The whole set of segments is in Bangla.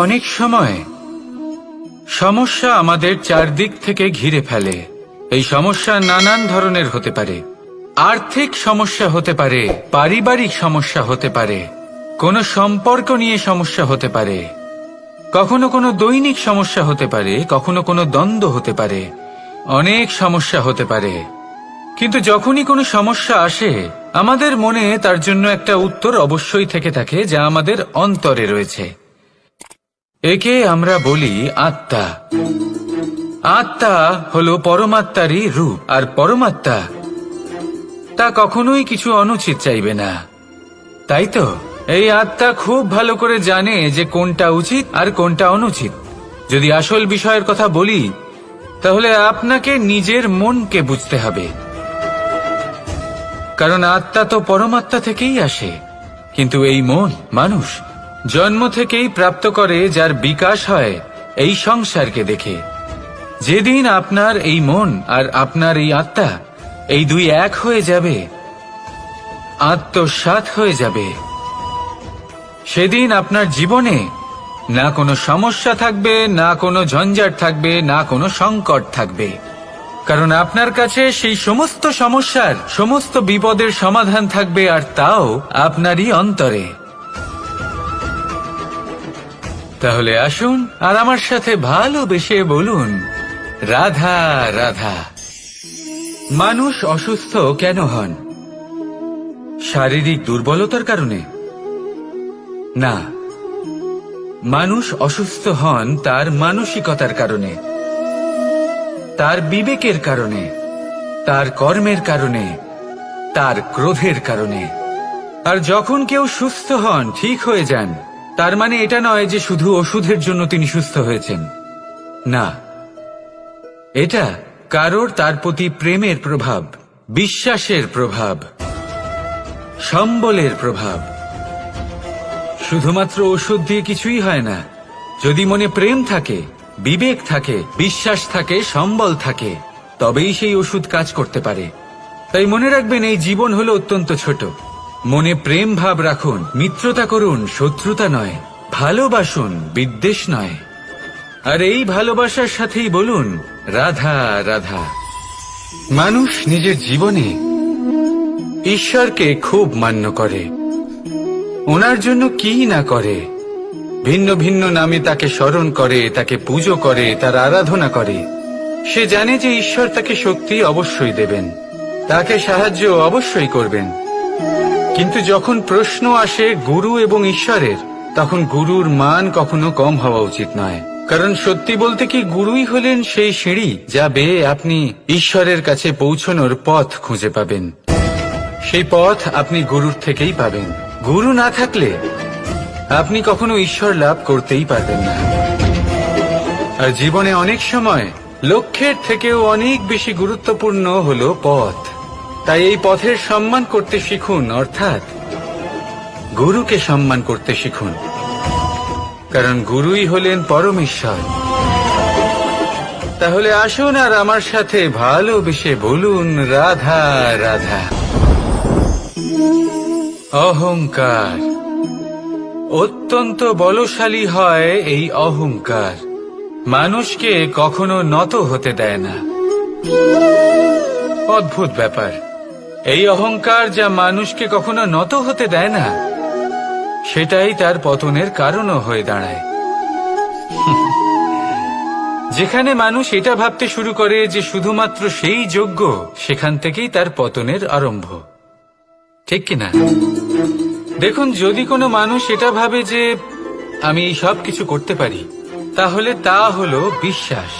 অনেক সময় সমস্যা আমাদের চারদিক থেকে ঘিরে ফেলে। এই সমস্যা নানান ধরনের হতে পারে। আর্থিক সমস্যা হতে পারে, পারিবারিক সমস্যা হতে পারে, কোনো সম্পর্ক নিয়ে সমস্যা হতে পারে, কখনো কোনো দৈনিক সমস্যা হতে পারে, কখনো কোনো দ্বন্দ্ব হতে পারে, অনেক সমস্যা হতে পারে। কিন্তু যখনই কোনো সমস্যা আসে আমাদের মনে তার জন্য একটা উত্তর অবশ্যই থেকে থাকে, যা আমাদের অন্তরে রয়েছে। একে আমরা বলি আত্মা। আত্মা হলো পরমাত্মারই রূপ, আর পরমাত্মা তা কখনোই কিছু অনুচিত চাইবে না, তাই তো? এই আত্মা খুব ভালো করে জানে যে কোনটা উচিত আর কোনটা অনুচিত। যদি আসল বিষয়ের কথা বলি, তাহলে আপনাকে নিজের মনকে বুঝতে হবে, কারণ আত্মা তো পরমাত্মা থেকেই আসে। কিন্তু এই মন মানুষ জন্ম থেকেই প্রাপ্ত করে, যার বিকাশ হয় এই সংসারকে দেখে। যেদিন আপনার এই মন আর আপনার এই আত্মা এই দুই এক হয়ে যাবে, আত্মসাৎ হয়ে যাবে, সেদিন আপনার জীবনে না কোনো সমস্যা থাকবে, না কোনো ঝঞ্ঝাট থাকবে, না কোনো সংকট থাকবে, কারণ আপনার কাছে সেই সমস্ত সমস্যার, সমস্ত বিপদের সমাধান থাকবে, আর তাও আপনারই অন্তরে। তাহলে আসুন আর আমার সাথে ভালোবেসে বলুন, রাধা রাধা। মানুষ অসুস্থ কেন হন? শারীরিক দুর্বলতার কারণে? না, মানুষ অসুস্থ হন তার মানসিকতার কারণে, তার বিবেকের কারণে, তার কর্মের কারণে, তার ক্রোধের কারণে। আর যখন কেউ সুস্থ হন, ঠিক হয়ে যান, তার মানে এটা নয় যে শুধু ওষুধের জন্য তিনি সুস্থ হয়েছেন। না, এটা কারোর তার প্রতি প্রেমের প্রভাব, বিশ্বাসের প্রভাব, সম্বলের প্রভাব। শুধুমাত্র ওষুধ দিয়ে কিছুই হয় না। যদি মনে প্রেম থাকে, বিবেক থাকে, বিশ্বাস থাকে, সম্বল থাকে, তবেই সেই ওষুধ কাজ করতে পারে। তাই মনে রাখবেন, এই জীবন হলো অত্যন্ত ছোট। মনে প্রেম ভাব রাখুন, মিত্রতা করুন, শত্রুতা নয়, ভালোবাসুন, বিদ্বেষ নয়। আর এই ভালোবাসার সাথেই বলুন, রাধা রাধা। মানুষ নিজের জীবনে ঈশ্বরকে খুব মান্য করে, ওনার জন্য কি না করে। ভিন্ন ভিন্ন নামে তাকে স্মরণ করে, তাকে পুজো করে, তার আরাধনা করে। সে জানে যে ঈশ্বর তাকে শক্তি অবশ্যই দেবেন, তাকে সাহায্য অবশ্যই করবেন। কিন্তু যখন প্রশ্ন আসে গুরু এবং ঈশ্বরের, তখন গুরুর মান কখনো কম হওয়া উচিত নয়। কারণ সত্যি বলতে কি, গুরুই হলেন সেই সিঁড়ি যা বেয়ে আপনি ঈশ্বরের কাছে পৌঁছানোর পথ খুঁজে পাবেন। সেই পথ আপনি গুরুর থেকেই পাবেন। গুরু না থাকলে আপনি কখনো ঈশ্বর লাভ করতেই পারবেন না। আর জীবনে অনেক সময় লক্ষ্যের থেকেও অনেক বেশি গুরুত্বপূর্ণ হলো পথ। তাই এই পথের সম্মান করতে শিখুন, অর্থাৎ গুরুকে সম্মান করতে শিখুন, কারণ গুরুই হলেন পরমেশ্বর। তাহলে আসুন আর আমার সাথে ভালোবেসে বলুন, রাধা রাধা। অহংকার অত্যন্ত বলশালী হয়। এই অহংকার মানুষকে কখনো নত হতে দেয় না। অদ্ভুত ব্যাপার, এই অহংকার যা মানুষকে কখনো নত হতে দেয় না, সেটাই তার পতনের কারণও হয়ে দাঁড়ায়। যেখানে মানুষ এটা ভাবতে শুরু করে যে শুধুমাত্র সেই যোগ্য, সেখান থেকেই তার পতনের আরম্ভ, ঠিক কিনা? দেখুন, যদি কোনো মানুষ এটা ভাবে যে আমি এই সব কিছু করতে পারি, তাহলে তা হলো বিশ্বাস।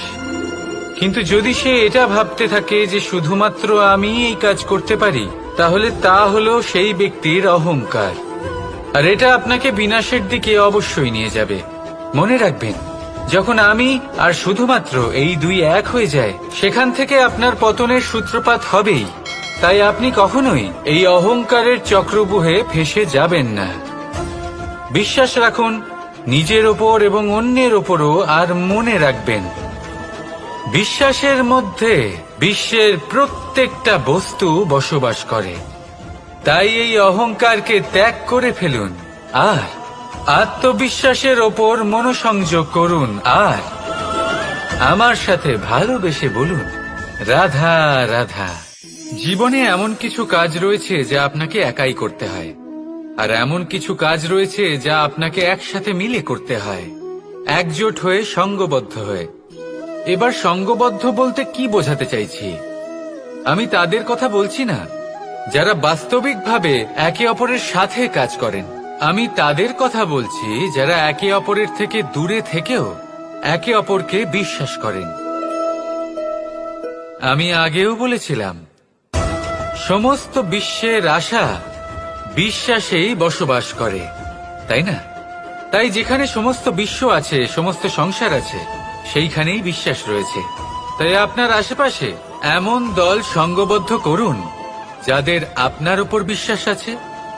কিন্তু যদি সে এটা ভাবতে থাকে যে শুধুমাত্র আমি এই কাজ করতে পারি, তাহলে তা হলো সেই ব্যক্তির অহংকার। আর এটা আপনাকে বিনাশের দিকে অবশ্যই নিয়ে যাবে। মনে রাখবেন, যখন আমি আর শুধুমাত্র এই দুই এক হয়ে যায়, সেখান থেকে আপনার পতনের সূত্রপাত হবেই। তাই আপনি কখনোই এই অহংকারের চক্রব্যূহে ফেঁসে যাবেন না। বিশ্বাস রাখুন নিজের ওপর এবং অন্যের ওপরও। আর মনে রাখবেন, বিশ্বাসের মধ্যে বিশ্বের প্রত্যেকটা বস্তু বসবাস করে। তাই এই অহংকারকে ত্যাগ করে ফেলুন আর আত্মবিশ্বাসের ওপর মনোসংযোগ করুন আর আমার সাথে ভালোবেসে বলুন, রাধা রাধা। জীবনে এমন কিছু কাজ রয়েছে যা আপনাকে একাই করতে হয়, আর এমন কিছু কাজ রয়েছে যা আপনাকে একসাথে মিলে করতে হয়, একজোট হয়ে, সঙ্গবদ্ধ হয়ে। এবার সঙ্গবদ্ধ বলতে কি বোঝাতে চাইছি? আমি তাদের কথা বলছি না যারা বাস্তবিকভাবে একে অপরের সাথে কাজ করেন। আমি তাদের কথা বলছি যারা একে অপরের থেকে দূরে থেকেও একে অপরকে বিশ্বাস করেন। আমি আগেও বলেছিলাম, সমস্ত বিশ্বের আশা বিশ্বাসেই বসবাস করে, তাই না? তাই যেখানে সমস্ত বিশ্ব আছে, সমস্ত সংসার আছে, সেইখানেই বিশ্বাস রয়েছে। তাই আপনার আশেপাশে এমন দল সঙ্গবদ্ধ করুন যাদের আপনার উপর বিশ্বাস আছে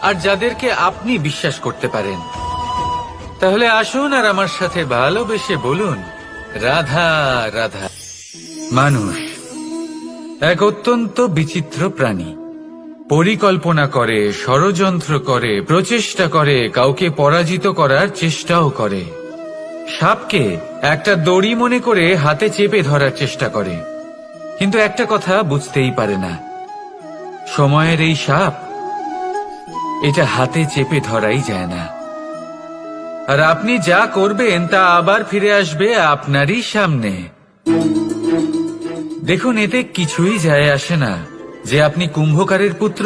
আর যাদেরকে আপনি বিশ্বাস করতে পারেন। তাহলে আসুন আর আমার সাথে ভালোবেসে বলুন, রাধা রাধা। মানুষ এক অত্যন্ত বিচিত্র প্রাণী। পরিকল্পনা করে, ষড়যন্ত্র করে, প্রচেষ্টা করে, কাউকে পরাজিত করার চেষ্টাও করে। সাপকে একটা দড়ি মনে করে হাতে চেপে ধরার চেষ্টা করে, কিন্তু একটা কথা বুঝতেই পারে না, সময়ের এই সাপ, এটা হাতে চেপে ধরাই যায় না। আর আপনি যা করবেন তা আবার ফিরে আসবে আপনারই সামনে। দেখুন, এতে কিছুই যায় আসে না যে আপনি কুম্ভকারের পুত্র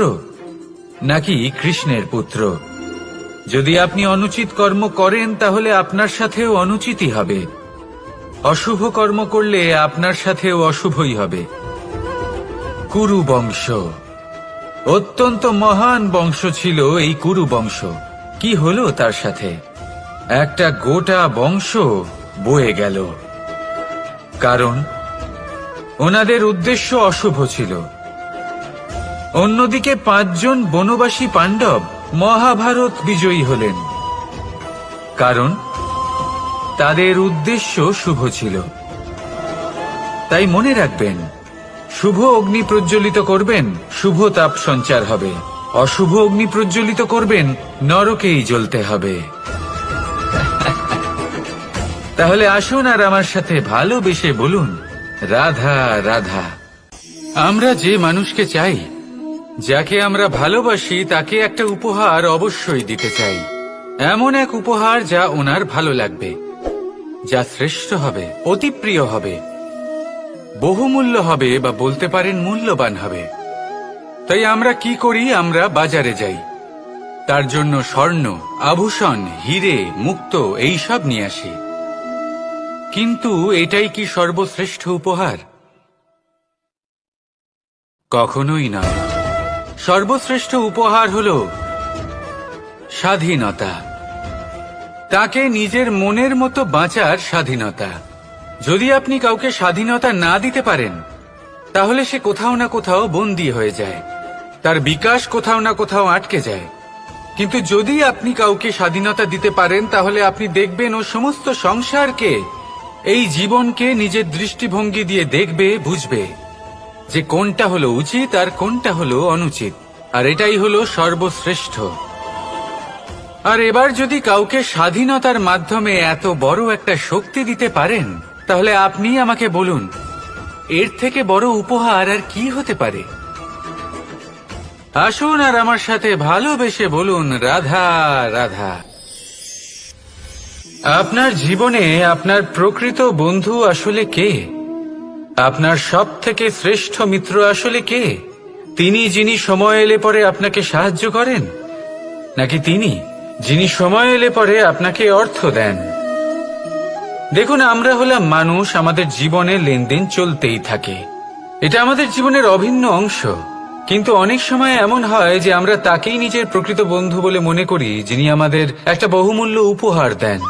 নাকি কৃষ্ণের পুত্র। যদি আপনি অনুচিত কর্ম করেন তাহলে আপনার সাথেও অনুচিতই হবে। অশুভ কর্ম করলে আপনার সাথেও অশুভই হবে। কুরু বংশ অত্যন্ত মহান বংশ ছিল। এই কুরু বংশ কি হলো তার সাথে? একটা গোটা বংশ বয়ে গেল, কারণ ওনাদের উদ্দেশ্য অশুভ ছিল। অন্যদিকে 5 জন বনবাসী পাণ্ডব মহাভারত বিজয়ী হলেন, কারণ তাদের উদ্দেশ্য শুভ ছিল। তাই মনে রাখবেন, শুভ অগ্নি প্রজ্বলিত করবেন, শুভ তাপ সঞ্চার হবে। অশুভ অগ্নি প্রজ্বলিত করবেন, নরকেই জ্বলতে হবে। তাহলে আসুন আর আমার সাথে ভালোবেসে বলুন, রাধা রাধা। আমরা যে মানুষকে চাই, যাকে আমরা ভালোবাসি, তাকে একটা উপহার অবশ্যই দিতে চাই। এমন এক উপহার যা ওনার ভালো লাগবে, যা শ্রেষ্ঠ হবে, অতি প্রিয় হবে, বহুমূল্য হবে, বা বলতে পারেন মূল্যবান হবে। তাই আমরা কি করি? আমরা বাজারে যাই, তার জন্য স্বর্ণ, আভূষণ, হিরে, মুক্ত এইসব নিয়ে আসি। কিন্তু এটাই কি সর্বশ্রেষ্ঠ উপহার? কখনোই নয়। সর্বশ্রেষ্ঠ উপহার হলো স্বাধীনতা, তাকে নিজের মনের মতো বাঁচার স্বাধীনতা। যদি আপনি কাউকে স্বাধীনতা না দিতে পারেন, তাহলে সে কোথাও না কোথাও বন্দী হয়ে যায়, তার বিকাশ কোথাও না কোথাও আটকে যায়। কিন্তু যদি আপনি কাউকে স্বাধীনতা দিতে পারেন, তাহলে আপনি দেখবেন ও সমস্ত সংসারকে, এই জীবনকে নিজের দৃষ্টিভঙ্গি দিয়ে দেখবে, বুঝবে যে কোনটা হলো উচিত আর কোনটা হলো অনুচিত। আর এটাই হলো সর্বশ্রেষ্ঠ। আর এবার যদি কাউকে স্বাধীনতার মাধ্যমে এত বড় একটা শক্তি দিতে পারেন, তাহলে আপনি আমাকে বলুন, এর থেকে বড় উপহার আর কি হতে পারে? আসুন আর আমার সাথে ভালোবেসে বলুন, রাধা রাধা। আপনার জীবনে আপনার প্রকৃত বন্ধু আসলে কে? আপনার সব থেকে শ্রেষ্ঠ মিত্র আসলে কে? তিনি যিনি সময় এলে পরে আপনাকে সাহায্য করেন, নাকি তিনি যিনি সময় এলে পরে আপনাকে অর্থ দেন? দেখুন, আমরা হলাম মানুষ, আমাদের জীবনে লেনদেন চলতেই থাকে। এটা আমাদের জীবনের অভিন্ন অংশ। কিন্তু অনেক সময় এমন হয় যে আমরা তাকেই নিজের প্রকৃত বন্ধু বলে মনে করি, যিনি আমাদের একটা বহুমূল্য উপহার দেন,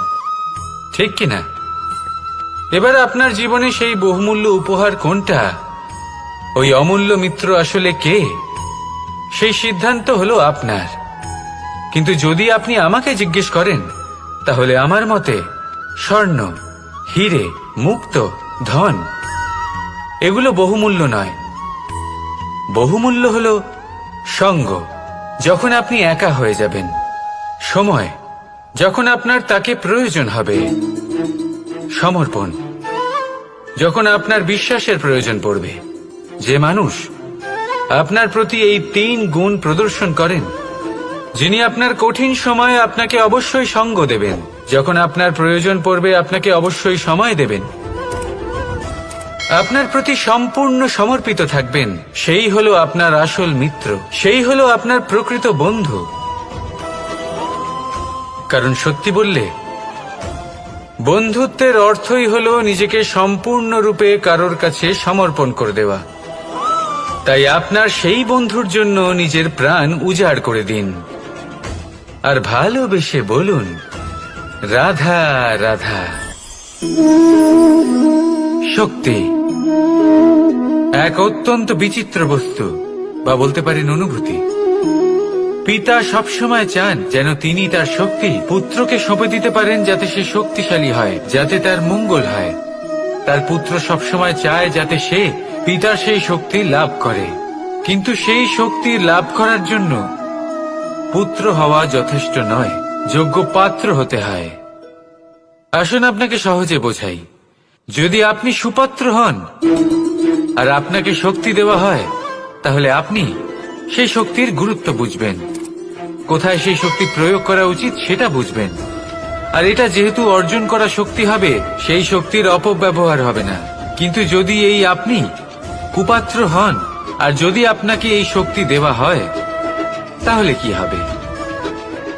ঠিক কিনা? এবার আপনার জীবনে সেই বহুমূল্য উপহার কোনটা, ওই অমূল্য মিত্র আসলে কে, সেই সিদ্ধান্ত হলো আপনার। কিন্তু যদি আপনি আমাকে জিজ্ঞেস করেন, তাহলে আমার মতে স্বর্ণ, হিরে, মুক্ত, ধন এগুলো বহুমূল্য নয়। বহুমূল্য হলো সঙ্গ, যখন আপনি একা হয়ে যাবেন, সময়, যখন আপনার তাকে প্রয়োজন হবে, সমর্পণ। যখন আপনার বিশ্বাসের প্রয়োজন পড়বে, যে মানুষ আপনার প্রতি এই 3 গুণ প্রদর্শন করেন, যিনি আপনার কঠিন সময়ে আপনাকে অবশ্যই সঙ্গ দেবেন, যখন আপনার প্রয়োজন পড়বে আপনাকে অবশ্যই সময় দেবেন, আপনার প্রতি সম্পূর্ণ সমর্পিত থাকবেন, সেই হলো আপনার আসল মিত্র, সেই হলো আপনার প্রকৃত বন্ধু। কারণ সত্যি বললে, বন্ধুত্বের অর্থই হলো নিজেকে সম্পূর্ণরূপে কারোর কাছে সমর্পণ করে দেওয়া। তাই আপনার সেই বন্ধুর জন্য নিজের প্রাণ উজাড় করে দিন, আর ভালোবেসে বলুন, রাধা রাধা। শক্তি এক অত্যন্ত বিচিত্র বস্তু, বা বলতে পারেন অনুভূতি। পিতা সবসময় চান যেন তিনি তার শক্তি পুত্রকে সঁপে দিতে পারেন, যাতে সে শক্তিশালী হয়, যাতে তার মঙ্গল হয়। তার পুত্র সবসময় চায় যাতে সে পিতার সেই শক্তি লাভ করে, কিন্তু সেই শক্তি লাভ করার জন্য পুত্র হওয়া যথেষ্ট নয়, যোগ্য পাত্র হতে হয়। আসুন আপনাকে সহজে বোঝাই। যদি আপনি সুপাত্র হন আর আপনাকে শক্তি দেওয়া হয়, তাহলে আপনি সেই শক্তির গুরুত্ব বুঝবেন, কোথায় সেই শক্তি প্রয়োগ করা উচিত সেটা বুঝবেন। আর এটা যেহেতু অর্জন করা শক্তি হবে, সেই শক্তির অপব্যবহার হবে না। কিন্তু যদি এই আপনি কুপাত্র হন আর যদি আপনাকে এই শক্তি দেওয়া হয়, তাহলে কি হবে?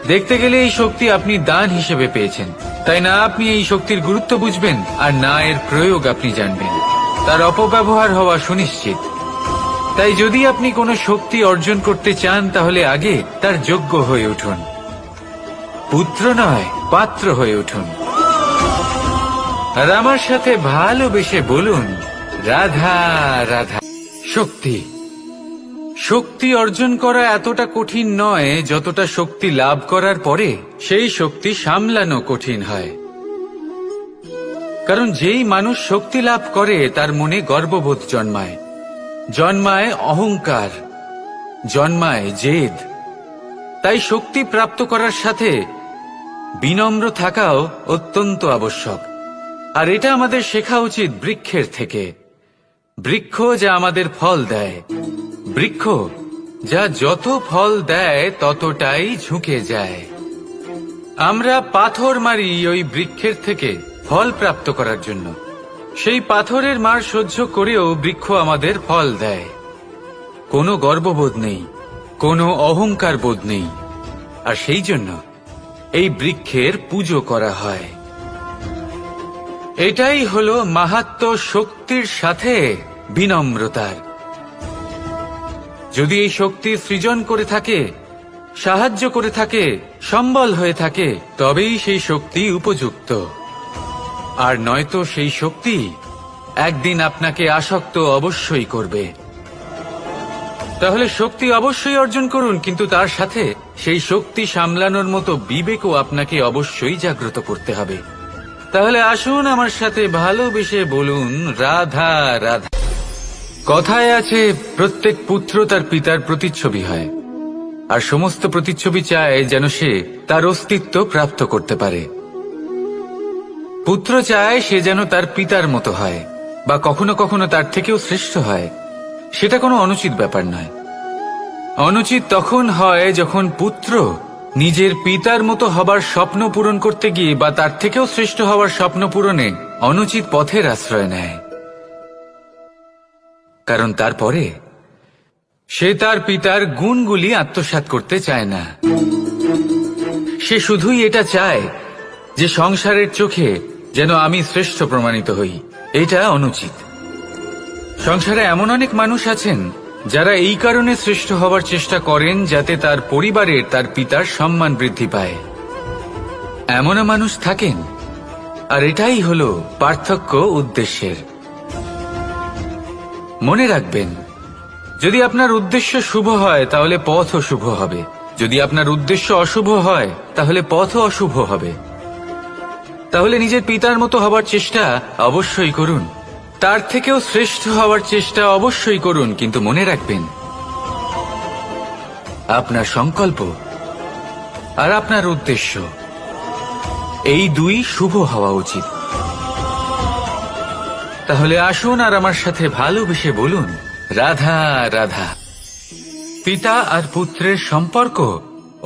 দেখতে গেলে এই শক্তি আপনি দান হিসেবে পেয়েছেন, তাই না আপনি এই শক্তির গুরুত্ব বুঝবেন, আর না এর প্রয়োগ আপনি জানবেন। তার অপব্যবহার হওয়া সুনিশ্চিত। তাই যদি আপনি কোনো শক্তি অর্জন করতে চান, তাহলে আগে তার যোগ্য হয়ে উঠুন, পুত্র নয় পাত্র হয়ে উঠুন। আর আমার সাথে ভালোবেসে বলুন, রাধা রাধা। শক্তি শক্তি অর্জন করা এতটা কঠিন নয় যতটা শক্তি লাভ করার পরে সেই শক্তি সামলানো কঠিন হয়। কারণ যেই মানুষ শক্তি লাভ করে তার মনে গর্ববোধ জন্মায়, জন্মায় অহংকার, জন্মায় জেদ। তাই শক্তি প্রাপ্ত করার সাথে বিনম্র থাকাও অত্যন্ত আবশ্যক। আর এটা আমাদের শেখা উচিত বৃক্ষের থেকে। বৃক্ষ যা আমাদের ফল দেয়, বৃক্ষ যা যত ফল দেয় ততটাই ঝুঁকে যায়। আমরা পাথর মারি ওই বৃক্ষের থেকে ফল প্রাপ্ত করার জন্য। সেই পাথরের মার সহ্য করেও বৃক্ষ আমাদের ফল দেয়। কোনো গর্ববোধ নেই, কোনো অহংকার বোধ নেই। আর সেই জন্য এই বৃক্ষের পুজো করা হয়। এটাই হলো মাহাত্ম্য শক্তির সাথে বিনম্রতার। যদি এই শক্তি সৃজন করে থাকে, সাহায্য করে থাকে, সম্বল হয়ে থাকে, তবেই সেই শক্তি উপযুক্ত। আর নয়তো সেই শক্তি একদিন আপনাকে আসক্ত অবশ্যই করবে। তাহলে শক্তি অবশ্যই অর্জন করুন, কিন্তু তার সাথে সেই শক্তি সামলানোর মতো বিবেকও আপনাকে অবশ্যই জাগ্রত করতে হবে। তাহলে আসুন আমার সাথে ভালোবেসে বলুন, রাধা রাধা। কথায় আছে, প্রত্যেক পুত্র তার পিতার প্রতিচ্ছবি হয়, আর সমস্ত প্রতিচ্ছবি চায় যেন সে তার অস্তিত্ব প্রাপ্ত করতে পারে। পুত্র চায় সে যেন তার পিতার মতো হয়, বা কখনো কখনো তার থেকেও শ্রেষ্ঠ হয়। সেটা কোনো অনুচিত ব্যাপার নয়। অনুচিত তখন হয় যখন পুত্র নিজের পিতার মতো হবার স্বপ্ন পূরণ করতে গিয়ে বা তার থেকেও শ্রেষ্ঠ হওয়ার স্বপ্ন পূরণে অনুচিত পথের আশ্রয় নেয়। কারণ তারপরে সে তার পিতার গুণগুলি আত্মসাৎ করতে চায় না। সে শুধুই এটা চায় যে সংসারের চোখে যেন আমি শ্রেষ্ঠ প্রমাণিত হই। এটা অনুচিত। সংসারে এমন অনেক মানুষ আছেন যারা এই কারণে শ্রেষ্ঠ হওয়ার চেষ্টা করেন যাতে তার পরিবারের তার পিতার সম্মান বৃদ্ধি পায়। এমনও মানুষ থাকেন। আর এটাই হলো পার্থক্য উদ্দেশ্যের। মনে রাখবেন, যদি আপনার উদ্দেশ্য শুভ হয় তাহলে পথও শুভ হবে, যদি আপনার উদ্দেশ্য অশুভ হয় তাহলে পথও অশুভ হবে। তাহলে নিজের পিতার মতো হবার চেষ্টা অবশ্যই করুন, তার থেকেও শ্রেষ্ঠ হওয়ার চেষ্টা অবশ্যই করুন, কিন্তু মনে রাখবেন আপনার সংকল্প আর আপনার উদ্দেশ্য এই দুই শুভ হওয়া উচিত। তাহলে আসুন আর আমার সাথে ভালোবেসে বলুন, রাধা রাধা। পিতা আর পুত্রের সম্পর্ক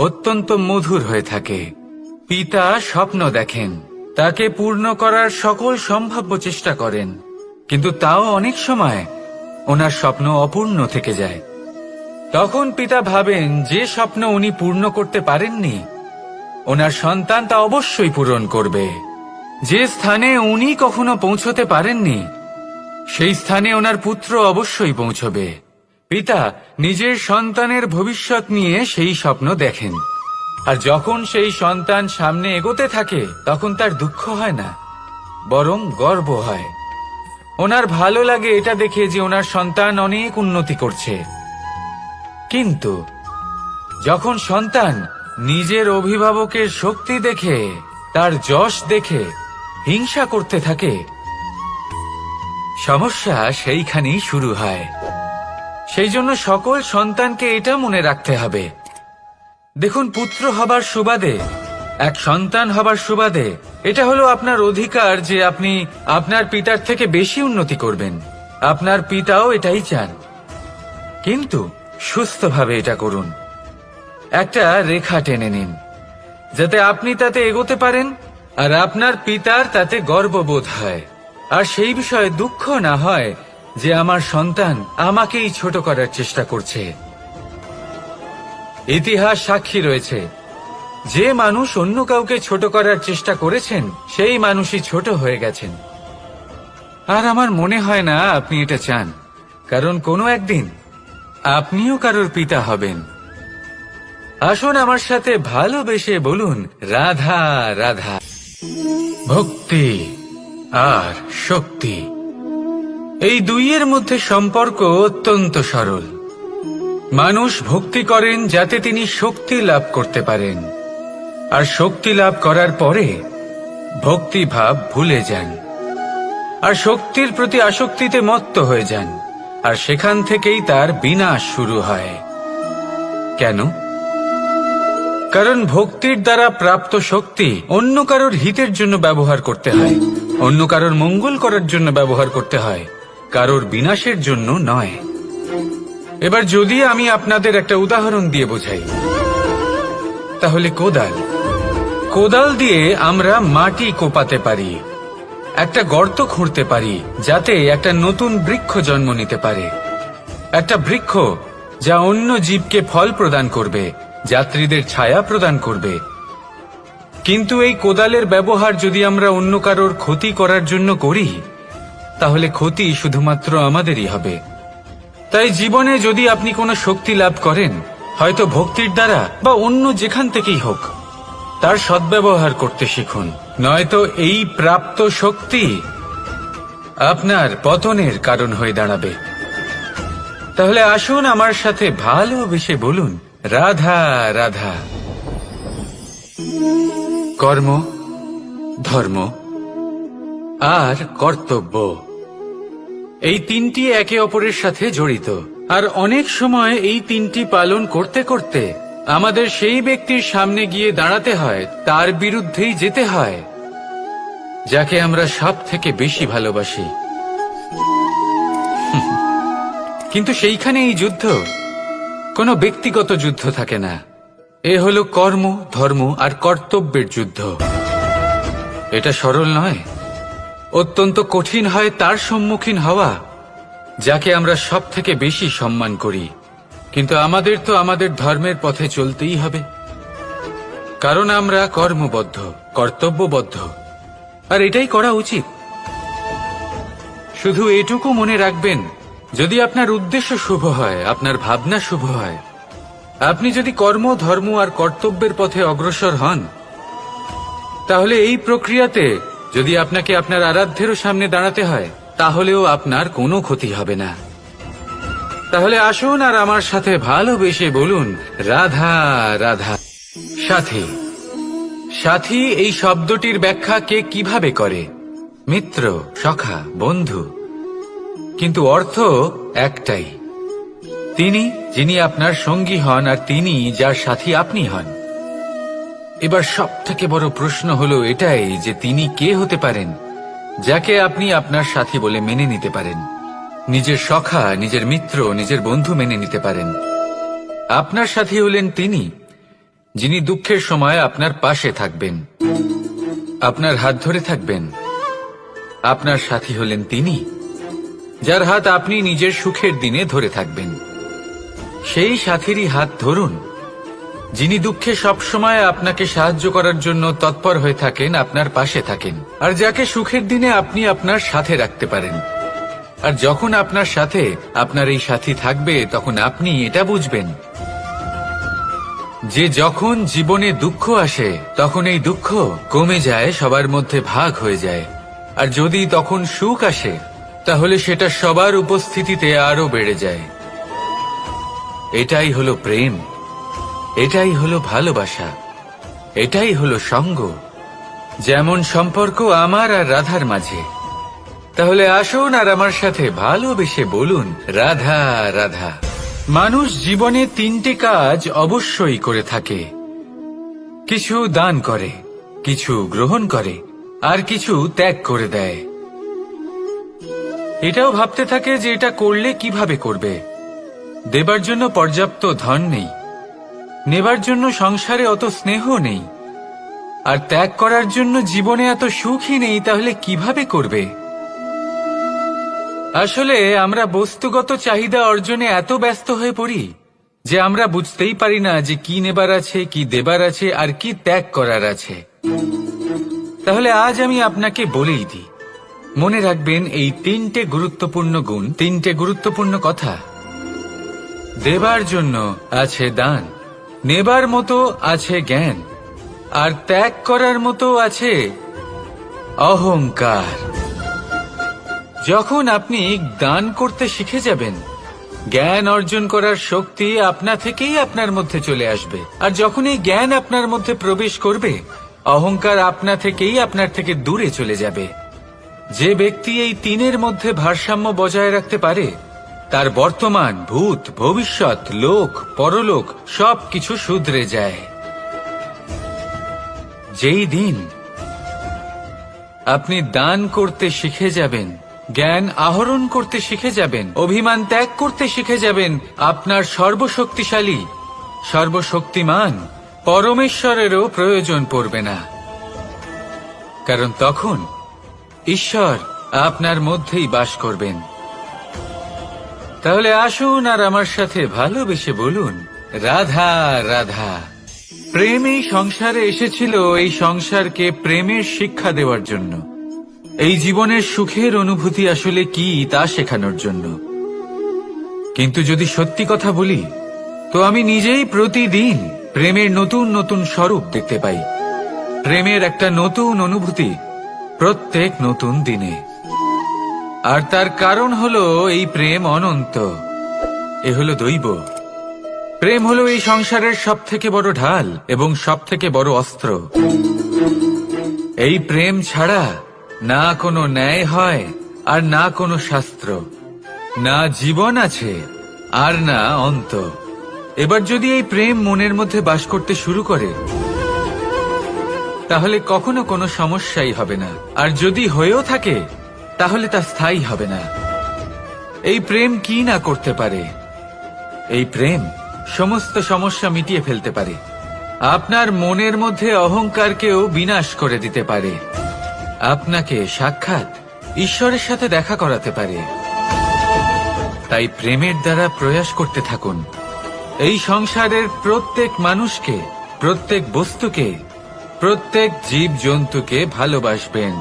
অত্যন্ত মধুর হয়ে থাকে। পিতা স্বপ্ন দেখেন, তাকে পূর্ণ করার সকল সম্ভাব্য চেষ্টা করেন, কিন্তু তাও অনেক সময় ওনার স্বপ্ন অপূর্ণ থেকে যায়। তখন পিতা ভাবেন যে স্বপ্ন উনি পূর্ণ করতে পারেননি, ওনার সন্তান তা অবশ্যই পূরণ করবে। যে স্থানে উনি কখনো পৌঁছতে পারেননি, সেই স্থানে ওনার পুত্র অবশ্যই পৌঁছবে। পিতা নিজের সন্তানের ভবিষ্যৎ নিয়ে সেই স্বপ্ন দেখেন, আর যখন সেই সন্তান সামনে এগোতে থাকে তখন তার দুঃখ হয় না, বরং গর্ব হয়। ওনার ভালো লাগে এটা দেখে যে ওনার সন্তান অনেক উন্নতি করছে। কিন্তু যখন সন্তান নিজের অভিভাবকের শক্তি দেখে, তার যশ দেখে হিংসা করতে থাকে, সমস্যা সেইখানেই শুরু হয়। সেই জন্য সকল সন্তানকে এটা মনে রাখতে হবে, দেখুন, পুত্র হবার সুবাদে, এক সন্তান হবার সুবাদে এটা হলো আপনার অধিকার যে আপনি আপনার পিতার থেকে বেশি উন্নতি করবেন। আপনার পিতাও এটাই চান, কিন্তু সুস্থভাবে এটা করুন। একটা রেখা টেনে নিন যাতে আপনি তাতে এগোতে পারেন আর আপনার পিতার তাতে গর্ববোধ হয়, আর সেই বিষয়ে দুঃখ না হয় যে আমার সন্তান আমাকেই ছোট করার চেষ্টা করছে। ইতিহাস সাক্ষী রয়েছে, যে মানুষ অন্য কাউকে ছোট করার চেষ্টা করেছেন সেই মানুষই ছোট হয়ে গেছেন। আর আমার মনে হয় না আপনি এটা চান, কারণ কোনো একদিন আপনিও কারোর পিতা হবেন। আসুন আমার সাথে ভালোবেসে বলুন, রাধা রাধা। ভক্তি আর শক্তি, এই দুইয়ের মধ্যে সম্পর্ক অত্যন্ত সরল। মানুষ ভক্তি করেন যাতে তিনি শক্তি লাভ করতে পারেন, আর শক্তি লাভ করার পরে ভক্তি ভাব ভুলে যান, আর শক্তির প্রতি আসক্তিতে মত্ত হয়ে যান, আর সেখান থেকেই তার বিনাশ শুরু হয়। কেন? কারণ ভক্তির দ্বারা প্রাপ্ত শক্তি অন্য কারোর হিতের জন্য ব্যবহার করতে হয়, অন্য কারোর মঙ্গল করার জন্য ব্যবহার করতে হয়, কারোর বিনাশের জন্য নয়। এবার যদি আমি আপনাদের একটা উদাহরণ দিয়ে বোঝাই, তাহলে কোদাল দিয়ে আমরা মাটি কোপাতে পারি, একটা গর্ত খুঁড়তে পারি যাতে একটা নতুন বৃক্ষ জন্ম নিতে পারে, একটা বৃক্ষ যা অন্য জীবকে ফল প্রদান করবে, যাত্রীদের ছায়া প্রদান করবে। কিন্তু এই কোদালের ব্যবহার যদি আমরা অন্য কারোর ক্ষতি করার জন্য করি, তাহলে ক্ষতি শুধুমাত্র আমাদেরই হবে। তাই জীবনে যদি আপনি কোনো শক্তি লাভ করেন, হয়তো ভক্তির দ্বারা বা অন্য যেখান থেকেই হোক, তার সদ্ব্যবহার করতে শিখুন, নয়তো এই প্রাপ্ত শক্তি আপনার পতনের কারণ হয়ে দাঁড়াবে। তাহলে আসুন আমার সাথে ভালোবেসে বলুন, রাধা রাধা। কর্ম, ধর্ম আর কর্তব্য, এই তিনটি একে অপরের সাথে জড়িত, আর অনেক সময় এই তিনটি পালন করতে করতে আমাদের সেই ব্যক্তির সামনে গিয়ে দাঁড়াতে হয়, তার বিরুদ্ধেই যেতে হয় যাকে আমরা সব থেকে বেশি ভালোবাসি। কিন্তু সেইখানে এই যুদ্ধ কোনো ব্যক্তিগত যুদ্ধ থাকে না, এ হলো কর্ম, ধর্ম আর কর্তব্যের যুদ্ধ। এটা সরল নয়, অত্যন্ত কঠিন হয় তার সম্মুখীন হওয়া যাকে আমরা সব থেকে বেশি সম্মান করি। কিন্তু আমাদের তো আমাদের ধর্মের পথে চলতেই হবে, কারণ আমরা কর্মবদ্ধ, কর্তব্যবদ্ধ, আর এটাই করা উচিত। শুধু এটুকু মনে রাখবেন, যদি আপনার উদ্দেশ্য শুভ হয়, আপনার ভাবনা শুভ হয়, আপনি যদি কর্ম, ধর্ম আর কর্তব্যের পথে অগ্রসর হন, তাহলে এই প্রক্রিয়াতে যদি আপনাকে আপনার আরাধ্যেরও সামনে দাঁড়াতে হয়, তাহলেও আপনার কোনো ক্ষতি হবে না। তাহলে আসুন আর আমার সাথে ভালোবেসে বলুন, রাধা রাধা। সাথী, সাথী এই শব্দটির ব্যাখ্যা কে কিভাবে করে? মিত্র, সখা, বন্ধু, কিন্তু অর্থ একটাই, তিনি যিনি আপনার সঙ্গী হন আর তিনি যার সাথী আপনি হন। এবার সব থেকে বড় প্রশ্ন হলো এটাই যে তিনি কে হতে পারেন যাকে আপনি আপনার সাথী বলে মেনে নিতে পারেন, নিজের সখা, নিজের মিত্র, নিজের বন্ধু মেনে নিতে পারেন। আপনার সাথী হলেন তিনি যিনি দুঃখের সময় আপনার পাশে থাকবেন, আপনার হাত ধরে থাকবেন। আপনার সাথী হলেন তিনি যার হাত আপনি নিজের সুখের দিনে ধরে থাকবেন। সেই সাথীরই হাত ধরুন যিনি দুঃখে সবসময় আপনাকে সাহায্য করার জন্য তৎপর হয়ে থাকেন, আপনার পাশে থাকেন, আর যাকে সুখের দিনে আপনি আপনার সাথে রাখতে পারেন। আর যখন আপনার সাথে আপনার এই সাথী থাকবে তখন আপনি এটা বুঝবেন যে যখন জীবনে দুঃখ আসে তখন এই দুঃখ কমে যায়, সবার মধ্যে ভাগ হয়ে যায়। আর যদি তখন সুখ আসে তাহলে সেটা সবার উপস্থিতিতে আরো বেড়ে যায়। এটাই হলো প্রেম, এটাই হলো ভালোবাসা, এটাই হলো সঙ্গ। যেমন সম্পর্ক আমার আর রাধার মাঝে। তাহলে আসুন আর আমার সাথে ভালোবেসে বলুন, রাধা রাধা। মানুষ জীবনে তিনটে কাজ অবশ্যই করে থাকে, কিছু দান করে, কিছু গ্রহণ করে, আর কিছু ত্যাগ করে দেয়। এটাও ভাবতে থাকে যে এটা করলে কিভাবে করবে। দেবার জন্য পর্যাপ্ত ধন নেই, নেবার জন্য সংসারে অত স্নেহ নেই, আর ত্যাগ করার জন্য জীবনে এত সুখই নেই, তাহলে কিভাবে করবে? আসলে আমরা বস্তুগত চাহিদা অর্জনে এত ব্যস্ত হয়ে পড়ি যে আমরা বুঝতেই পারি না যে কি নেবার আছে, কি দেবার আছে, আর কি ত্যাগ করার আছে। তাহলে আজ আমি আপনাকে বলেই দিই, মনে রাখবেন এই তিনটে গুরুত্বপূর্ণ গুণ, তিনটে গুরুত্বপূর্ণ কথা। দেবার জন্য আছে দান, নেবার মতো আছে জ্ঞান, আর ত্যাগ করার মতো আছে অহংকার। যখন আপনি দান করতে শিখে যাবেন, জ্ঞান অর্জন করার শক্তি আপনা থেকেই আপনার মধ্যে চলে আসবে। আর যখন এই জ্ঞান আপনার মধ্যে প্রবেশ করবে, অহংকার আপনা থেকেই আপনার থেকে দূরে চলে যাবে। যে ব্যক্তি এই তিনের মধ্যে ভারসাম্য বজায় রাখতে পারে তার বর্তমান, ভূত, ভবিষ্যৎ, লোক, পরলোক সবকিছু শুধরে যায়। যেই দিন আপনি দান করতে শিখে যাবেন, জ্ঞান আহরণ করতে শিখে যাবেন, অভিমান ত্যাগ করতে শিখে যাবেন, আপনার সর্বশক্তিশালী, সর্বশক্তিমান পরমেশ্বরেরও প্রয়োজন পড়বে না। কারণ তখন ঈশ্বর আপনার মধ্যেই বাস করবেন। তাহলে আসুন আর আমার সাথে ভালোবেসে বলুন, রাধা রাধা। প্রেম এই সংসারে এসেছিল এই সংসারকে প্রেমের শিক্ষা দেওয়ার জন্য, এই জীবনের সুখের অনুভূতি আসলে কি তা শেখানোর জন্য। কিন্তু যদি সত্যি কথা বলি তো আমি নিজেই প্রতিদিন প্রেমের নতুন নতুন স্বরূপ দেখতে পাই, প্রেমের একটা নতুন অনুভূতি প্রত্যেক নতুন দিনে। আর তার কারণ হলো এই প্রেম অনন্ত, এ হলো দৈব। প্রেম হলো এই সংসারের সব থেকে বড় ঢাল এবং সব থেকে বড় অস্ত্র। এই প্রেম ছাড়া না কোনো ন্যায় হয় আর না কোনো শাস্ত্র, না জীবন আছে আর না অন্ত। এবার যদি এই প্রেম মনের মধ্যে বাস করতে শুরু করে তাহলে কখনো কোনো সমস্যাই হবে না, আর যদি হয়েও থাকে তাহলে তা স্থায়ী হবে না। এই প্রেম কি না করতে পারে? এই প্রেম সমস্ত সমস্যা মিটিয়ে ফেলতে পারে, আপনার মনের মধ্যে অহংকারকেও বিনাশ করে দিতে পারে, আপনাকে সাক্ষাৎ ঈশ্বরের সাথে দেখা করাতে পারে। তাই প্রেমের দ্বারা প্রয়াস করতে থাকুন, এই সংসারের প্রত্যেক মানুষকে, প্রত্যেক বস্তুকে, প্রত্যেক জীব জন্তুকে ভালোবাসবেন।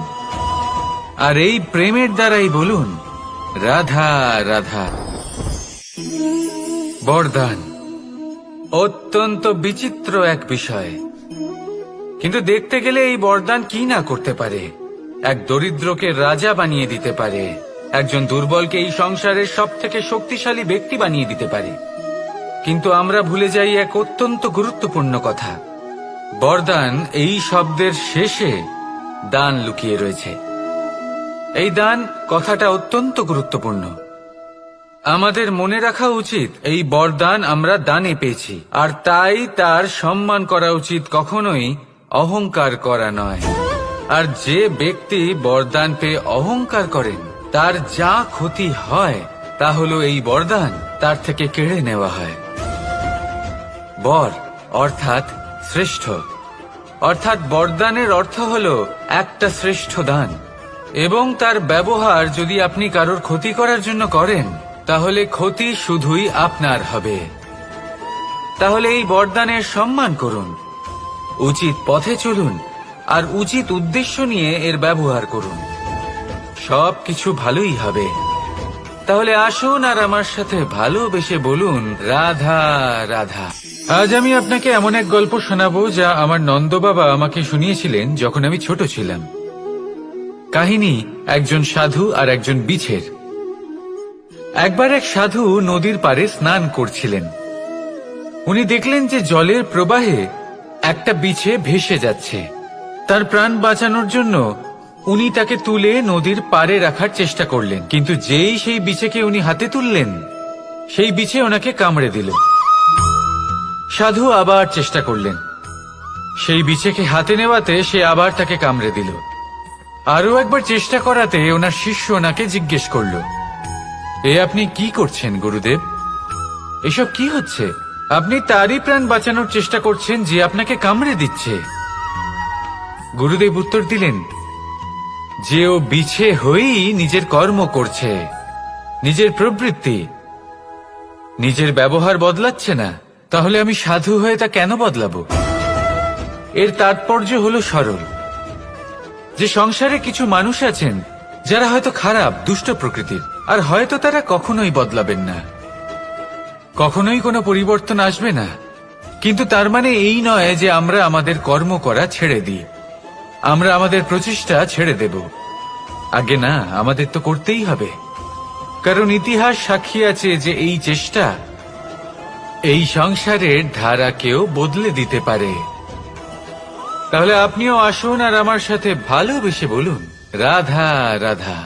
আর এই প্রেমের দ্বারাই বলুন, রাধা রাধা। বরদান অত্যন্ত বিচিত্র এক বিষয়, কিন্তু দেখতে গেলে এই বরদান কি না করতে পারে। এক দরিদ্রকে রাজা বানিয়ে দিতে পারে, একজন দুর্বলকে এই সংসারের সব থেকে শক্তিশালী ব্যক্তি বানিয়ে দিতে পারে। কিন্তু আমরা ভুলে যাই এক অত্যন্ত গুরুত্বপূর্ণ কথা, বরদান এই শব্দের শেষে দান লুকিয়ে রয়েছে। এই দান কথাটা অত্যন্ত গুরুত্বপূর্ণ। আমাদের মনে রাখা উচিত এই বরদান আমরা দানে পেয়েছি, আর তাই তার সম্মান করা উচিত, কখনোই অহংকার করা নয়। আর যে ব্যক্তি বরদান পেয়ে অহংকার করেন তার যা ক্ষতি হয় তা হলো এই বরদান তার থেকে কেড়ে নেওয়া হয়। বর অর্থাৎ শ্রেষ্ঠ, অর্থাৎ বরদানের অর্থ হলো একটা শ্রেষ্ঠ দান, এবং তার ব্যবহার যদি আপনি কারোর ক্ষতি করার জন্য করেন তাহলে ক্ষতি শুধুই আপনার হবে। তাহলে এই বরদানের সম্মান করুন, উচিত পথে চলুন আর উচিত উদ্দেশ্য নিয়ে এর ব্যবহার করুন, সবকিছু ভালোই হবে। তাহলে আসুন আর আমার সাথে ভালোবেসে বলুন রাধা রাধা। আজ আমি আপনাকে এমন এক গল্প শোনাবো যা আমার নন্দ বাবা আমাকে শুনিয়েছিলেন যখন আমি ছোট ছিলাম। কাহিনী একজন সাধু আর একজন বিছের। একবার এক সাধু নদীর পাড়ে স্নান করছিলেন। উনি দেখলেন যে জলের প্রবাহে একটা বিছে ভেসে যাচ্ছে। তার প্রাণ বাঁচানোর জন্য উনি তাকে তুলে নদীর পাড়ে রাখার চেষ্টা করলেন, কিন্তু যেই সেই বিছেকে উনি হাতে তুললেন সেই বিছে ওনাকে কামড়ে দিল। সাধু আবার চেষ্টা করলেন, সেই বিছেকে হাতে নেওয়াতে সে আবার তাকে কামড়ে দিল। আরো একবার চেষ্টা করাতে ওনার শিষ্য ওনাকে জিজ্ঞেস করল, এ আপনি কি করছেন গুরুদেব? এসব কি হচ্ছে? আপনি তারই প্রাণ বাঁচানোর চেষ্টা করছেন যে আপনাকে কামড়ে দিচ্ছে। গুরুদেব উত্তর দিলেন, যে ও বিছে হয়েই নিজের কর্ম করছে, নিজের প্রবৃত্তি, নিজের ব্যবহার বদলাচ্ছে না, তাহলে আমি সাধু হয়ে তা কেন বদলাবো? এর তাৎপর্য হলো সরল, যে সংসারে কিছু মানুষ আছেন যারা হয়তো খারাপ, দুষ্ট প্রকৃতির, আর হয়তো তারা কখনোই বদলাবেন না, কখনোই কোনো পরিবর্তন আসবে না। কিন্তু তার মানে এই নয় যে আমরা আমাদের কর্ম করা ছেড়ে দিই, আমরা আমাদের প্রচেষ্টা ছেড়ে দেব। আগে না, আমাদের তো করতেই হবে, কারণ ইতিহাস সাক্ষী আছে যে এই চেষ্টা এই সংসারের ধারাকেও বদলে দিতে পারে। তাহলে আপনিও আসুন আর আমার সাথে ভালোবেসে বলুন রাধা রাধা।